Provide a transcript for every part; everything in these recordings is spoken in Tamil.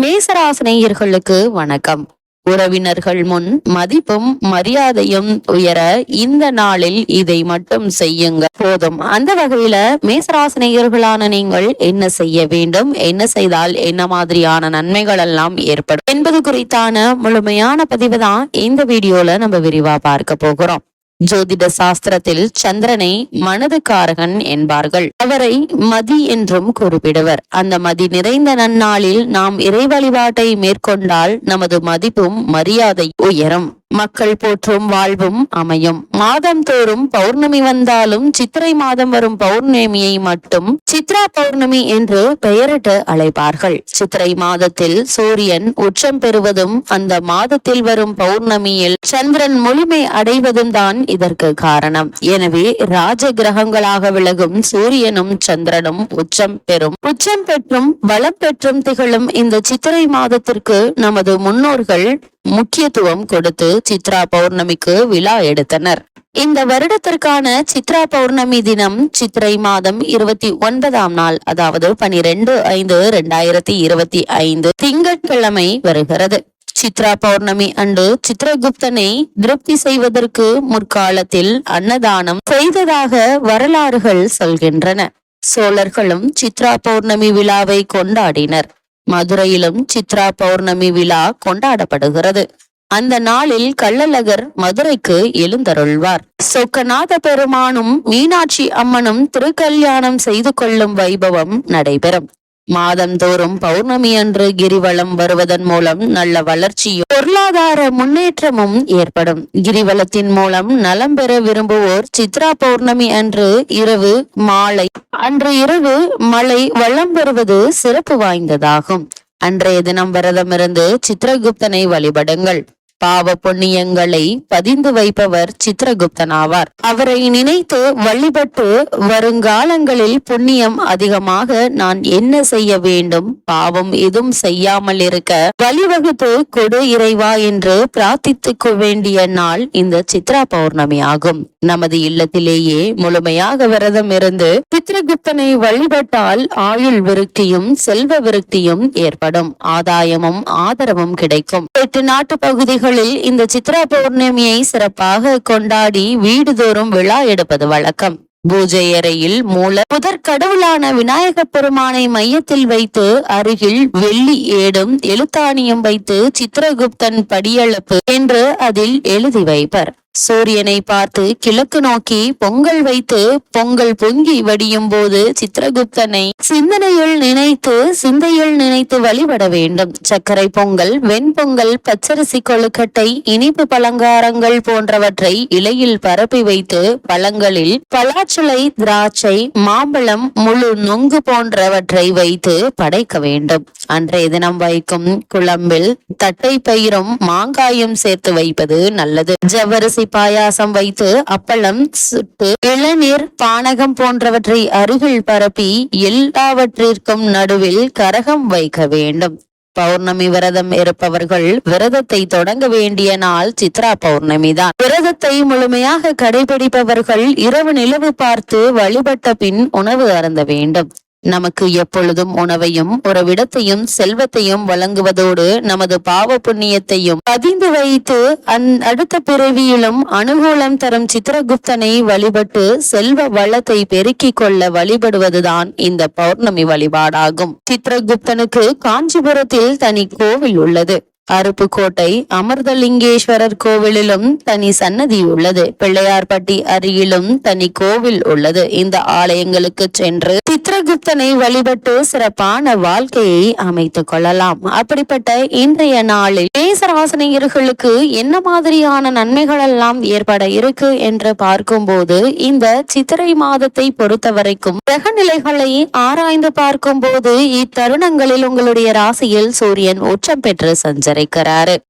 மேசராசினியர்களுக்கு வணக்கம். உறவினர்கள் முன் மதிப்பும் மரியாதையும் உயர இந்த நாளில் இதை மட்டும் செய்யுங்க போதும். அந்த வகையில மேசராசினியர்களான நீங்கள் என்ன செய்ய வேண்டும், என்ன செய்தால் என்ன மாதிரியான நன்மைகள் எல்லாம் ஏற்படும் என்பது குறித்தான முழுமையான பதிவு தான் இந்த வீடியோல நம்ம விரிவா பார்க்க போகிறோம். ஜோதிட சாஸ்திரத்தில் சந்திரனை மனதுக்காரகன் என்பார்கள். அவரை மதி என்றும் குறிப்பிடுவர். அந்த மதி நிறைந்த நன்னாளில் நாம் இறை வழிபாட்டை மேற்கொண்டால் நமது மதிப்பும் மரியாதை உயரும், மக்கள் போற்றும் வாழ்வும் அமையும். மாதம் தோறும் பௌர்ணமி வந்தாலும் சித்திரை மாதம் வரும் பௌர்ணமியை மட்டும் சித்ரா பௌர்ணமி என்று பெயரிட்டு அழைப்பார்கள். சித்திரை மாதத்தில் சூரியன் உச்சம் பெறுவதும் அந்த மாதத்தில் வரும் பௌர்ணமியில் சந்திரன் முழுமை அடைவதும் தான் இதற்கு காரணம். எனவே ராஜ கிரகங்களாக விலகும் சூரியனும் சந்திரனும் உச்சம் பெற்றும் பலம் பெற்றும் திகழும் இந்த சித்திரை மாதத்திற்கு நமது முன்னோர்கள் முக்கியத்துவம் கொடுத்து சித்ரா பௌர்ணமிக்கு விழா எடுத்தனர். இந்த வருடத்திற்கான சித்ரா பௌர்ணமி தினம் சித்திரை மாதம் 29ஆம் நாள், அதாவது 12/5/2025 திங்கட்கிழமை வருகிறது. சித்ரா பௌர்ணமி அன்று சித்திரகுப்தனை திருப்தி செய்வதற்கு முற்காலத்தில் அன்னதானம் செய்ததாக வரலாறுகள் சொல்கின்றன. சோழர்களும் சித்ரா பௌர்ணமி விழாவை கொண்டாடினர். மதுரையிலும் சித்ரா பௌர்ணமி விழா கொண்டாடப்படுகிறது. அந்த நாளில் கள்ளழகர் மதுரைக்கு எழுந்தருள்வார். சொக்கநாத பெருமானும் மீனாட்சி அம்மனும் திருக்கல்யாணம் செய்து கொள்ளும் வைபவம் நடைபெறும். மாதந்தோறும் பௌர்ணமி அன்று கிரிவலம் வருவதன் மூலம் நல்ல வளர்ச்சியும் பொருளாதார முன்னேற்றமும் ஏற்படும். கிரிவலத்தின் மூலம் நலம் பெற விரும்புவோர் சித்ரா பௌர்ணமி அன்று இரவு மழை வளம் பெறுவது சிறப்பு வாய்ந்ததாகும். அன்றைய தினம் விரதமிருந்து சித்திரகுப்தனை வழிபடுங்கள். பாவ புண்ணியங்களை பதிந்து வைப்பவர் சித்திரகுப்தன் ஆவார். அவரை நினைத்து வழிபட்டு வருங்காலங்களில் புண்ணியம் அதிகமாக நான் என்ன செய்ய வேண்டும், பாவம் எதுவும் செய்யாமல் இருக்க வழிவகுத்து கொடு இறைவா என்று பிரார்த்தித்துக்க வேண்டிய நாள் இந்த சித்ரா பௌர்ணமி ஆகும். நமது இல்லத்திலேயே முழுமையாக விரதம் இருந்து சித்திரகுப்தனை வழிபட்டால் ஆயுள் விருத்தியும் செல்வ விருத்தியும் ஏற்படும், ஆதாயமும் ஆதரவும் கிடைக்கும். 8 நாட்டு பகுதிகள் இந்த சித்ரா பௌர்ணமியை சிறப்பாக கொண்டாடி வீடுதோறும் விழா எடுப்பது வழக்கம். பூஜை அறையில் முதற் கடவுளான விநாயக பெருமானை மையத்தில் வைத்து அருகில் வெள்ளி ஏடும் எழுத்தாணியும் வைத்து சித்திரகுப்தன் படியளப்பு என்று அதில் எழுதி வைப்பர். சூரியனை பார்த்து கிழக்கு நோக்கி பொங்கல் வைத்து பொங்கல் பொங்கி வடியும் போது சித்திரகுப்தனை சிந்தையில் நினைத்து வழிபட வேண்டும். சர்க்கரை பொங்கல், வெண்பொங்கல், பச்சரிசி கொழுக்கட்டை, இனிப்பு பலகாரங்கள் போன்றவற்றை இலையில் பரப்பி வைத்து பழங்களில் பலாச்சலை, திராட்சை, மாம்பழம், முழு நொங்கு போன்றவற்றை வைத்து படைக்க வேண்டும். அன்றைய தினம் வைக்கும் குழம்பில் தட்டை பயிரும் மாங்காயும் சேர்த்து வைப்பது நல்லது. ஜவ்வரிசி பாயாசம் வைத்து அப்பளம் சுட்டு இளநீர், பானகம் போன்றவற்றை அருகில் பரப்பி எல்லாவற்றிற்கும் நடுவில் கரகம் வைக்க வேண்டும். பௌர்ணமி விரதம் இருப்பவர்கள் விரதத்தை தொடங்க வேண்டிய நாள் சித்ரா பௌர்ணமி தான். விரதத்தை முழுமையாக கடைபிடிப்பவர்கள் இரவு நிலவு பார்த்து வழிபட்ட பின் உணவு அருந்த வேண்டும். நமக்கு எப்பொழுதும் உணவையும் ஒரு விடத்தையும் செல்வத்தையும் வழங்குவதோடு நமது பாவ புண்ணியத்தையும் பதிந்து வைத்து அடுத்த பிறவியிலும் அனுகூலம் தரும் சித்திரகுப்தனை வழிபட்டு செல்வ வளத்தை பெருக்கிக் கொள்ள வழிபடுவதுதான் இந்த பௌர்ணமி வழிபாடாகும். சித்திரகுப்தனுக்கு காஞ்சிபுரத்தில் தனி கோவில் உள்ளது. அருப்புக்கோட்டை அமிர்தலிங்கேஸ்வரர் கோவிலிலும் தனி சன்னதி உள்ளது. பிள்ளையார்பட்டி அருகிலும் தனி கோவில் உள்ளது. இந்த ஆலயங்களுக்கு சென்று சித்திரகுப்தனை வழிபட்டு சிறப்பான வாழ்க்கையை அமைத்துக் கொள்ளலாம். அப்படிப்பட்ட இன்றைய நாளில் மேசராசினியர்களுக்கு என்ன மாதிரியான நன்மைகள் எல்லாம் ஏற்பட இருக்கு என்று பார்க்கும் போது, இந்த சித்திரை மாதத்தை பொறுத்த வரைக்கும் கிரக நிலைகளை ஆராய்ந்து பார்க்கும் போது இத்தருணங்களில் உங்களுடைய ராசியில் சூரியன் உச்சம் பெற்று சஞ்சரிக்கிறார்.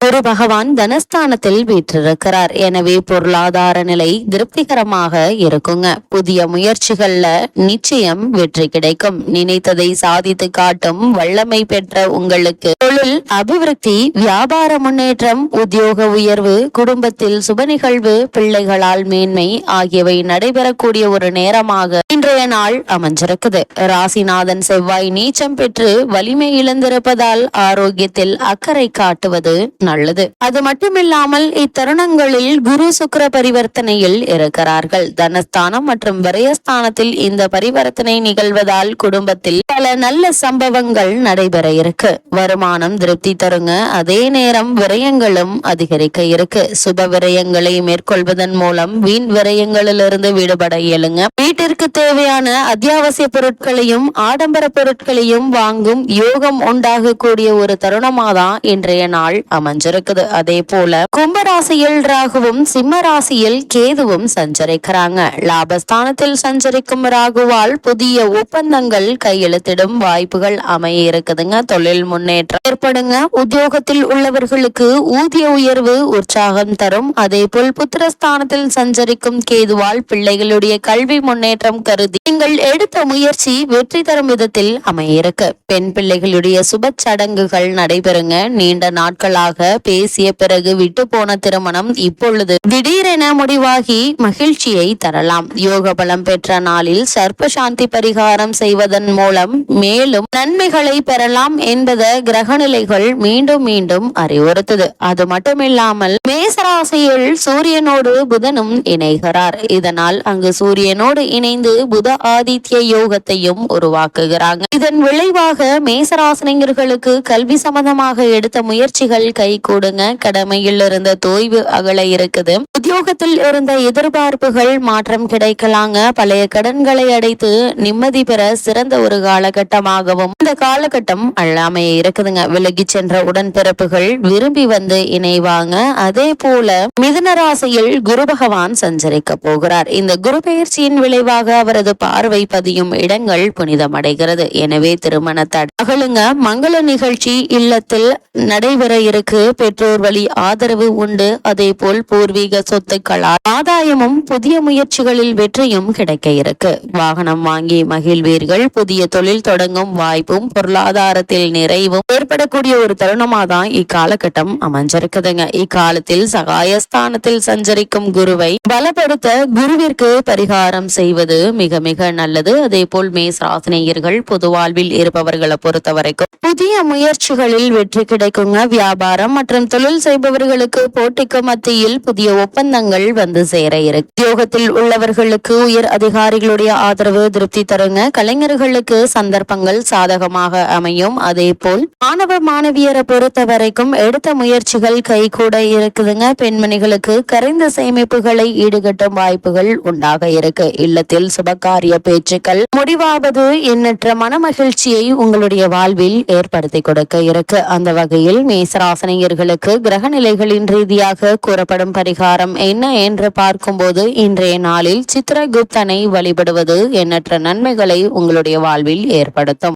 ஒரு பகவான் தனஸ்தானத்தில் வீற்றிருக்கிறார். எனவே பொருளாதார நிலை திருப்திகரமாக இருக்குங்க. புதிய முயற்சிகள்ல நிச்சயம் வெற்றி கிடைக்கும். நினைத்ததை சாதித்து காட்டும் வல்லமை பெற்ற உங்களுக்கு தொழில் அபிவிருத்தி, வியாபார முன்னேற்றம், உத்தியோக உயர்வு, குடும்பத்தில் சுப நிகழ்வு, பிள்ளைகளால் மேன்மை ஆகியவை நடைபெறக்கூடிய ஒரு நேரமாக இன்றைய நாள் அமைஞ்சிருக்குது. ராசிநாதன் செவ்வாய் நீச்சம் பெற்று வலிமை இழந்திருப்பதால் ஆரோக்கியத்தில் அக்கறை காட்டுவது நல்லது. அது மட்டுமில்லாமல் இத்தருணங்களில் குரு சுக்கிர பரிவர்த்தனையில் இருக்கிறார்கள். தனஸ்தானம் மற்றும் விரயஸ்தானத்தில் இந்த பரிவர்த்தனை நிகழ்வதால் குடும்பத்தில் பல நல்ல சம்பவங்கள் நடைபெற இருக்கு. வருமானம் திருப்தி தருங்க. அதே நேரம் விரயங்களும் அதிகரிக்க இருக்கு. சுப விரயங்களை மேற்கொள்வதன் மூலம் வீண் விரயங்களிலிருந்து விடுபட இயலுங்க. வீட்டிற்கு தேவையான அத்தியாவசிய பொருட்களையும் ஆடம்பர பொருட்களையும் வாங்கும் யோகம் உண்டாகக்கூடிய ஒரு தருணமாதான் இன்றைய நாள் அமைஞ்சிருக்குது. அதே போல கும்பராசியில் ராகுவும் சிம்ம ராசியில் கேதுவும் சஞ்சரிக்கிறாங்க. லாபஸ்தானத்தில் சஞ்சரிக்கும் ராகுவால் புதிய ஒப்பந்தங்கள் கையெழுத்திடும் வாய்ப்புகள் அமைய இருக்குதுங்க. தொழில் முன்னேற்றம் ஏற்படுங்க. உத்தியோகத்தில் உள்ளவர்களுக்கு ஊதிய உயர்வு உற்சாகம் தரும். அதே போல் புத்திரஸ்தானத்தில் சஞ்சரிக்கும் கேதுவால் பிள்ளைகளுடைய கல்வி முன்னேற்றம் கருதி நீங்கள் எடுத்த முயற்சி வெற்றி தரும் விதத்தில் அமைய இருக்கு. பெண் பிள்ளைகளுடைய சுப சடங்குகள் நடைபெறுங்க. நீண்ட நாட்களாக பேசிய பிறகு விட்டு போன திருமணம் இப்பொழுது திடீரென முடிவாகி மகிழ்ச்சியை தரலாம். யோக பலம் பெற்ற நாளில் சர்ப்ப சாந்தி பரிகாரம் செய்வதன் மூலம் மேலும் நன்மைகளை பெறலாம் என்பத கிரகநிலைகள் மீண்டும் மீண்டும் அறிவுறுத்துது. அது மட்டுமில்லாமல் மேசராசியில் சூரியனோடு புதனும் இணைகிறார். இதனால் அங்கு சூரியனோடு இணைந்து புத ஆதித்ய யோகத்தையும் உருவாக்குகிறாங்க. இதன் விளைவாக மேசராசினியர்களுக்கு கல்வி சம்பந்தமாக எடுத்த முயற்சிகள் கை கூடுங்க. கடமையில் இருந்த தொய்வு அகல இருக்குது. உத்தியோகத்தில் இருந்த எதிர்பார்ப்புகள் மாற்றம் கிடைக்கலாங்க. பழைய கடன்களை அடைத்து நிம்மதி பெற சிறந்த ஒரு காலகட்டமாகவும் இந்த காலகட்டம் அல்லாமைய இருக்குதுங்க. விலகி சென்ற உடன்பிறப்புகள் விரும்பி வந்து இணைவாங்க. அதே போல மிதுன ராசியில் குரு பகவான் சஞ்சரிக்க போகிறார். இந்த குரு பெயர்ச்சியின் விளைவாக அவரது பார்வை பதியும் இடங்கள் புனிதமடைகிறது. எனவே திருமண தகலுங்க. மங்கள நிகழ்ச்சி இல்லத்தில் நடைபெற இருக்கு. பெற்றோர் வழி ஆதரவு உண்டு. அதே போல் பூர்வீக சொத்துக்களால் ஆதாயமும் புதிய முயற்சிகளில் வெற்றியும் கிடைக்க இருக்கு. வாகனம் வாங்கி மகிழ்வீர்கள். புதிய தொழில் தொடங்கும் வாய்ப்பும் பொருளாதாரத்தில் நிறைவும் ஏற்படக்கூடிய ஒரு தருணமாதான் இக்காலகட்டம் அமைஞ்சிருக்குதுங்க. இக்காலத்தில் சகாயஸ்தானத்தில் சஞ்சரிக்கும் குருவை பலப்படுத்த குருவிற்கு பரிகாரம் செய்வது மிக மிக நல்லது. அதே போல் மேசராசினியர்கள் பொது வாழ்வில் இருப்பவர்களை பொறுத்த வரைக்கும் புதிய முயற்சிகளில் வெற்றி கிடைக்குங்க. வியாபாரம் மற்றும் தொழில் செய்பவர்களுக்கு போட்டிக்கு மத்தியில் புதிய ஒப்பந்தங்கள் வந்து சேர இருக்கு. உத்தியோகத்தில் உள்ளவர்களுக்கு உயர் அதிகாரிகளுடைய ஆதரவு திருப்தி தருங்க. கலைஞர்களுக்கு சந்தர்ப்பங்கள் சாதகமாக அமையும். அதே போல் மாணவ மாணவியரை பொறுத்த வரைக்கும் எடுத்த முயற்சிகள் கை கூட இருக்குதுங்க. பெண்மணிகளுக்கு கரைந்த சேமிப்புகளை ஈடுகட்டும் வாய்ப்புகள் உண்டாக இருக்கு. இல்லத்தில் சுபகாரிய பேச்சுக்கள் முடிவாவது எண்ணற்ற மன மகிழ்ச்சியை உங்களுடைய வாழ்வில் ஏற்படுத்தி கொடுக்க இருக்கு. அந்த வகையில் மேசராசினியர்களுக்கு கிரக நிலைகளின் ரீதியாக கூறப்படும் பரிகாரம் என்ன என்று பார்க்கும்போது இன்றைய நாளில் சித்திரகுப்தனை வழிபடுவது எண்ணற்ற நன்மைகளை உங்களுடைய வாழ்வில் ஏற்படுத்தும்.